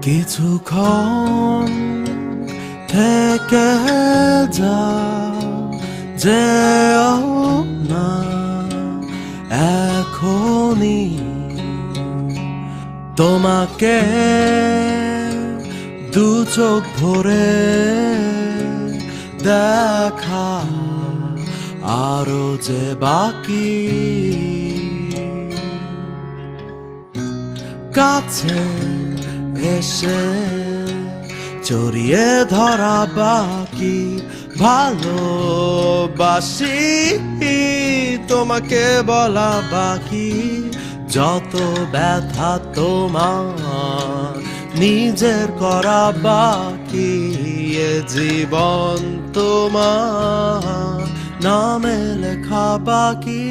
কিছুক্ষণ থেকে যাও, যেও না এখনই, তোমাকে দু চোখ ভরে দেখা আরো যে বাকি। কাছে এসে জড়িয়ে ধরা বাকি, ভালোবাসি তোমাকে বলা বাকি। যত ব্যথা তোমার নিজের করা বাকি, এ জীবন তোমার নামে লেখা বাকি।